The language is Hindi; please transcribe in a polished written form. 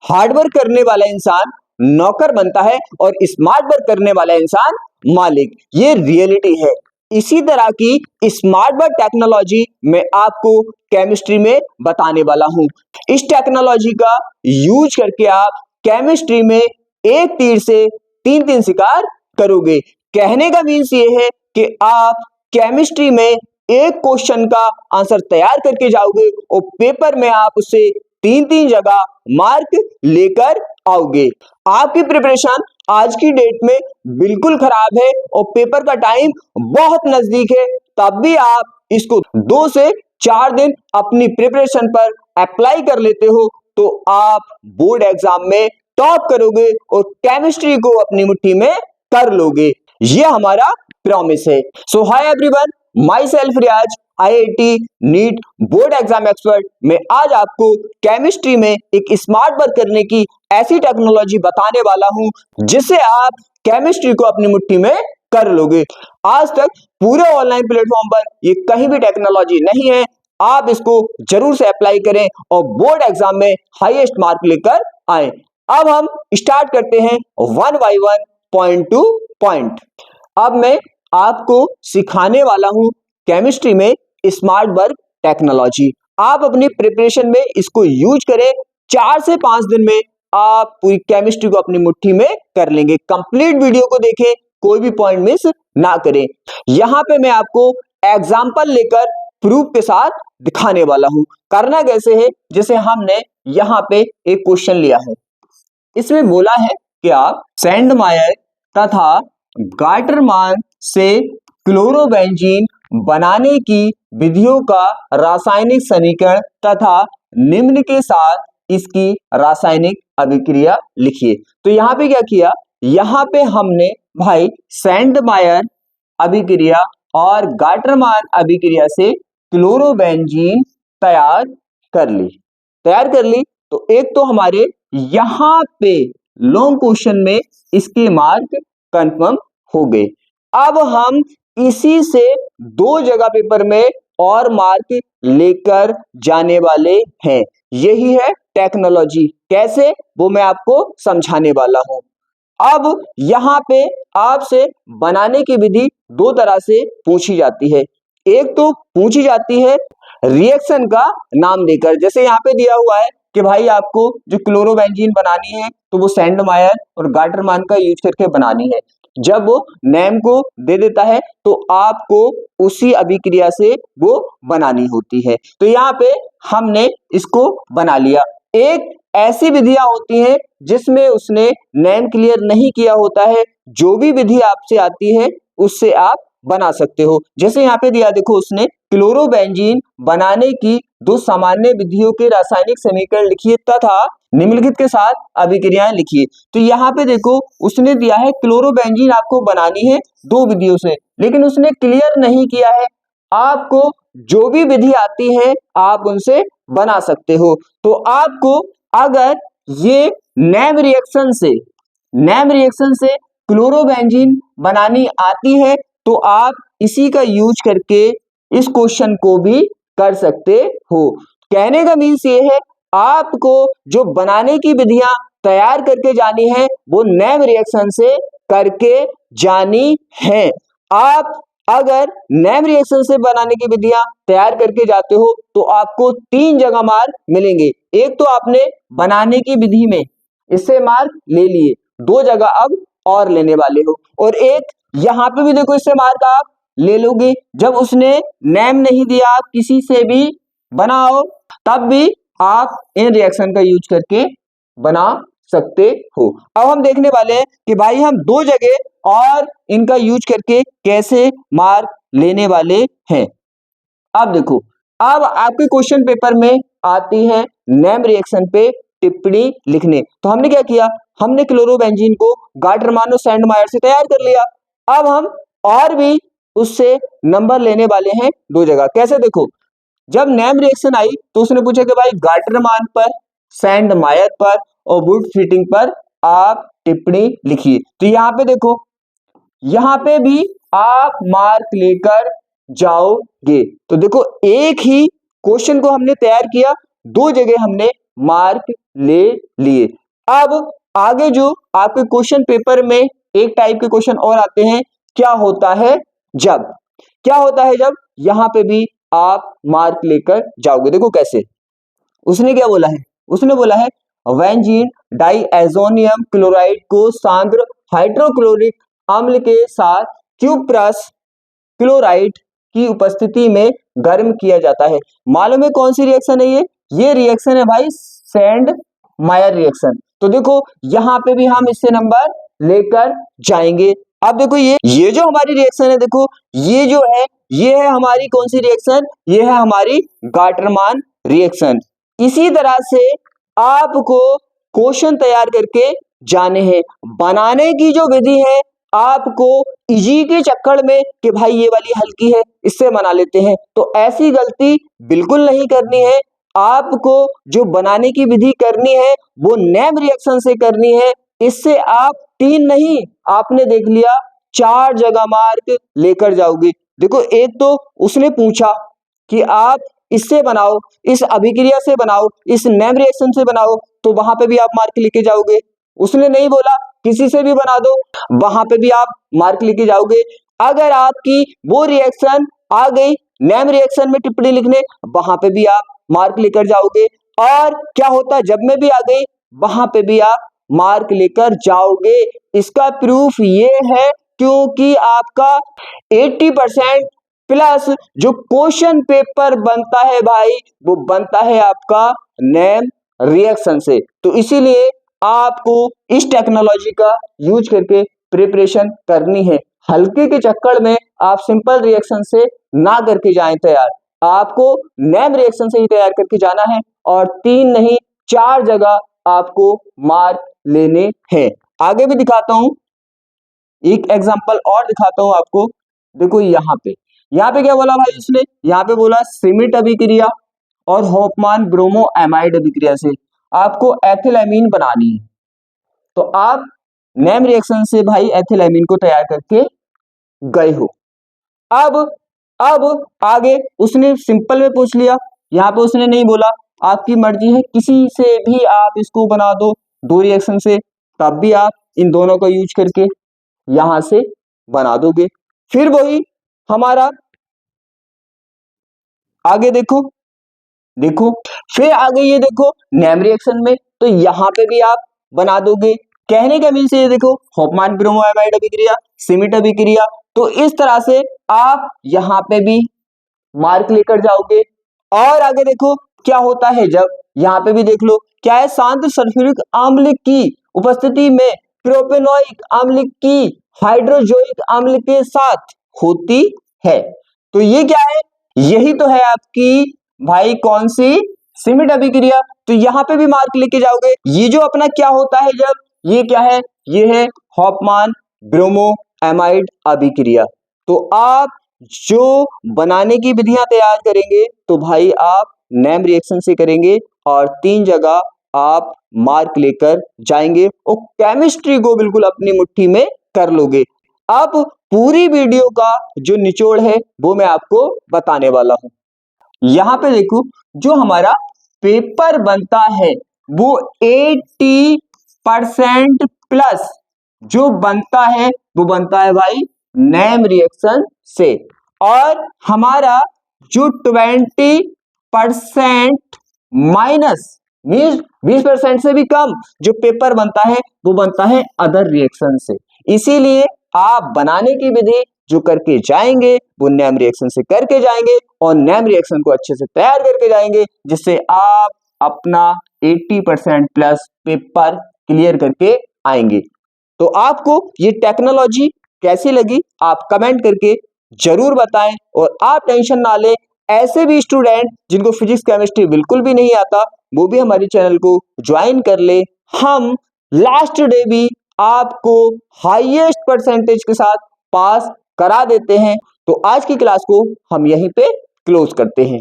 हार्डवर्क करने वाला इंसान नौकर बनता है और स्मार्ट वर्क करने वाला इंसान मालिक। ये रियलिटी है। इसी तरह की स्मार्ट वर्क टेक्नोलॉजी मैं आपको केमिस्ट्री में बताने वाला हूं। इस टेक्नोलॉजी का यूज करके आप केमिस्ट्री में एक तीर से तीन शिकार करोगे। कहने का मीन्स ये है कि आप केमिस्ट्री में एक क्वेश्चन का आंसर तैयार करके जाओगे और पेपर में आप उसे तीन जगह मार्क लेकर आओगे। आपकी प्रिपरेशन आज की डेट में बिल्कुल खराब है और पेपर का टाइम बहुत नजदीक है, तब भी आप इसको 2 से 4 दिन अपनी प्रिपरेशन पर अप्लाई कर लेते हो तो आप बोर्ड एग्जाम में टॉप करोगे और केमिस्ट्री को अपनी मुट्ठी में कर लोगे। ये हमारा प्रॉमिस है। So hi everyone, myself Riyaz, IIT NEET board exam expert. मैं आज आपको केमिस्ट्री में एक स्मार्ट वर्क करने की ऐसी टेक्नोलॉजी बताने वाला हूं जिससे आप केमिस्ट्री को अपनी मुट्ठी में कर लोगे। आज तक पूरे ऑनलाइन प्लेटफॉर्म पर ये कहीं भी टेक्नोलॉजी नहीं है। आप इसको जरूर से अप्लाई करें और बोर्ड एग्जाम में हाईएस्ट मार्क लेकर आए। अब हम स्टार्ट करते हैं 1 by 1 पॉइंट टू पॉइंट। अब मैं आपको सिखाने वाला हूं केमिस्ट्री में स्मार्ट वर्क टेक्नोलॉजी। आप अपनी प्रिपरेशन में इसको यूज करें। 4 से 5 दिन में आप पूरी केमिस्ट्री को अपनी मुट्ठी में कर लेंगे। कंप्लीट वीडियो को देखें, कोई भी पॉइंट मिस ना करें। यहां पे मैं आपको एग्जांपल लेकर प्रूफ के साथ दिखाने वाला हूं। करना कैसे है, जैसे हमने यहां पे एक क्वेश्चन लिया है। इसमें बोला है कि आप सैंडमायर तथा गाटरमान से क्लोरोबेंजीन बनाने की विधियों का रासायनिक समीकरण तथा निम्न के साथ इसकी रासायनिक अभिक्रिया लिखिए। तो यहाँ पे क्या किया, यहाँ पे हमने भाई सैंडमायर अभिक्रिया और गाटरमान अभिक्रिया से क्लोरोबेंजीन तैयार कर ली। तो एक तो हमारे यहाँ पे लॉन्ग क्वेश्चन में इसके मार्क कंफर्म हो गए। अब हम इसी से 2 जगह पेपर में और मार्क लेकर जाने वाले हैं। यही है टेक्नोलॉजी। कैसे, वो मैं आपको समझाने वाला हूं। अब यहां पे आपसे बनाने की विधि 2 तरह से पूछी जाती है। एक तो पूछी जाती है रिएक्शन का नाम देकर, जैसे यहाँ पे दिया हुआ है कि भाई आपको जो क्लोरोबेंजीन बनानी है तो वो सैंडमायर और गाटरमान का यूज करके बनानी है। जब वो नेम को दे देता है तो आपको उसी अभिक्रिया से वो बनानी होती है। तो यहाँ पे हमने इसको बना लिया। एक ऐसी विधियां होती हैं जिसमें उसने नेम क्लियर नहीं किया होता है। जो भी विधि आपसे आती है उससे आप बना सकते हो। जैसे यहाँ पे दिया, देखो उसने क्लोरोबेंजीन बनाने की 2 सामान्य विधियों के रासायनिक समीकरण लिखिए तथा निम्नलिखित के साथ अभिक्रियाएं लिखिए। तो यहाँ पे देखो उसने दिया है क्लोरोबेंजीन आपको बनानी है 2 विधियों से, लेकिन उसने क्लियर नहीं किया है आपको जो भी विधि आती है आप उनसे बना सकते हो। तो आपको अगर ये नेम रिएक्शन से क्लोरोबेंजीन बनानी आती है तो आप इसी का यूज करके इस क्वेश्चन को भी कर सकते हो। कहने का मीन्स ये है, आपको जो बनाने की विधियां तैयार करके जानी है वो नेम रिएक्शन से करके जानी है। आप अगर नेम रिएक्शन से बनाने की विधियां तैयार करके जाते हो तो आपको 3 जगह मार्क मिलेंगे। एक तो आपने बनाने की विधि में इससे मार्क ले लिए, 2 जगह अब और लेने वाले हो, और एक यहाँ पे भी देखो इससे मार्क आप ले लोगे। जब उसने नेम नहीं दिया, आप किसी से भी बनाओ तब भी आप इन रिएक्शन का यूज करके बना सकते हो। अब हम देखने वाले हैं कि भाई हम 2 जगह और इनका यूज करके कैसे मार्क लेने वाले हैं। अब देखो, अब आपके क्वेश्चन पेपर में आती है नेम रिएक्शन पे टिप्पणी लिखने। तो हमने क्या किया, हमने क्लोरोबेंजीन को गाटरमान और सैंडमायर से तैयार कर लिया। अब हम और भी उससे नंबर लेने वाले हैं 2 जगह। कैसे, देखो जब नेम रिएक्शन आई तो उसने पूछा कि भाई गाटरमान पर, सैंडमायर पर और वुड फिटिंग पर आप टिप्पणी लिखिए। तो यहाँ पे देखो, यहाँ पे भी आप मार्क लेकर जाओगे। तो देखो एक ही क्वेश्चन को हमने तैयार किया, 2 जगह हमने मार्क ले लिए। अब आगे जो आपके क्वेश्चन पेपर में एक टाइप के क्वेश्चन और आते हैं, क्या होता है जब, क्या होता है जब, यहां पे भी आप मार्क लेकर जाओगे। देखो कैसे, उसने क्या बोला है, उसने बोला है बेंजीन डाइएज़ोनियम क्लोराइड को सांद्र हाइड्रोक्लोरिक अम्ल के साथ क्यूप्रस क्लोराइड की उपस्थिति में गर्म किया जाता है। मालूम है कौन सी रिएक्शन है ये रिएक्शन है भाई सैंड मायर रिएक्शन। तो देखो यहां पे भी हम इससे नंबर लेकर जाएंगे। अब देखो ये जो हमारी रिएक्शन है, देखो ये जो है ये है हमारी कौन सी रिएक्शन, ये है हमारी गाटरमान रिएक्शन। इसी तरह से आपको क्वेश्चन तैयार करके जाने हैं। बनाने की जो विधि है आपको इजी के चक्कर में कि भाई ये वाली हल्की है इससे बना लेते हैं, तो ऐसी गलती बिल्कुल नहीं करनी है। आपको जो बनाने की विधि करनी है वो नेम रिएक्शन से करनी है। इससे आप 3 नहीं, आपने देख लिया 4 जगह मार्क लेकर जाओगे। देखो एक तो उसने पूछा कि आप इससे बनाओ, इस अभिक्रिया से बनाओ, इस नेम रिएक्शन से बनाओ, तो वहां पे भी आप मार्क लेके जाओगे। उसने नहीं बोला किसी से भी बना दो, वहां पे भी आप मार्क लेके जाओगे। अगर आपकी वो रिएक्शन आ गई नेम रिएक्शन में टिप्पणी लिखने, वहां पे भी आप मार्क लेकर जाओगे। और क्या होता है जब में भी आ गई, वहां पे भी आप मार्क लेकर जाओगे। इसका प्रूफ ये है क्योंकि आपका 80% प्लस जो क्वेश्चन पेपर बनता है भाई वो बनता है आपका नेम रिएक्शन से। तो इसीलिए आपको इस टेक्नोलॉजी का यूज करके प्रिपरेशन करनी है। हल्के के चक्कर में आप सिंपल रिएक्शन से ना करके जाएं तैयार, आपको नेम रिएक्शन से ही तैयार करके जाना है। और 3 नहीं 4 जगह आपको मार्क लेने हैं। आगे भी दिखाता हूं, एक एग्जांपल और दिखाता हूं आपको। देखो यहाँ पे क्या बोला भाई उसने, यहाँ पे बोला श्मिट अभिक्रिया और होफमान ब्रोमो एमाइड अभिक्रिया से आपको एथिलएमीन बनानी है। तो आप नेम रिएक्शन से भाई एथिलएमीन को तैयार करके गए हो। अब आगे उसने सिंपल में पूछ लिया, यहाँ पे उसने नहीं बोला आपकी मर्जी है किसी से भी आप इसको बना दो 2 रिएक्शन से, तब भी आप इन दोनों का यूज करके यहां से बना दोगे। फिर वही हमारा आगे देखो फिर आगे ये देखो नेम रिएक्शन में, तो यहां पे भी आप बना दोगे। कहने का मीन से ये देखो होफमान ब्रोमो एमाइड अभिक्रिया, श्मिट अभिक्रिया, तो इस तरह से आप यहां पे भी मार्क लेकर जाओगे। और आगे देखो क्या होता है जब, यहाँ पे भी देख लो क्या है, सांद्र सल्फ्यूरिक अम्ल की उपस्थिति में प्रोपेनोइक अम्ल की हाइड्रोजोइक अम्ल के साथ होती है। तो ये क्या है, यही तो है आपकी भाई कौन सी श्मिट अभिक्रिया। तो यहाँ पे भी मार्क लेके जाओगे। ये जो अपना क्या होता है जब, ये क्या है, ये है होफमान ब्रोमो एमाइड अभिक्रिया। तो आप जो बनाने की विधियां तैयार करेंगे तो भाई आप नेम रिएक्शन से करेंगे और 3 जगह आप मार्क लेकर जाएंगे और केमिस्ट्री को बिल्कुल अपनी मुट्ठी में कर लोगे। अब पूरी वीडियो का जो निचोड़ है वो मैं आपको बताने वाला हूं। यहां पे देखो जो हमारा पेपर बनता है वो 80% प्लस जो बनता है वो बनता है भाई नेम रिएक्शन से, और हमारा जो 20% माइनस मीन्स 20% से भी कम जो पेपर बनता है वो बनता है अदर रिएक्शन से। इसीलिए आप बनाने की विधि जो करके जाएंगे वो नेम रिएक्शन से करके जाएंगे और नेम रिएक्शन को अच्छे से तैयार करके जाएंगे, जिससे आप अपना 80% प्लस पेपर क्लियर करके आएंगे। तो आपको ये टेक्नोलॉजी कैसी लगी आप कमेंट करके जरूर बताएं। और आप टेंशन ना लें, ऐसे भी स्टूडेंट जिनको फिजिक्स केमिस्ट्री बिल्कुल भी नहीं आता वो भी हमारे चैनल को ज्वाइन कर ले। हम लास्ट डे भी आपको हाईएस्ट परसेंटेज के साथ पास करा देते हैं। तो आज की क्लास को हम यहीं पे क्लोज करते हैं।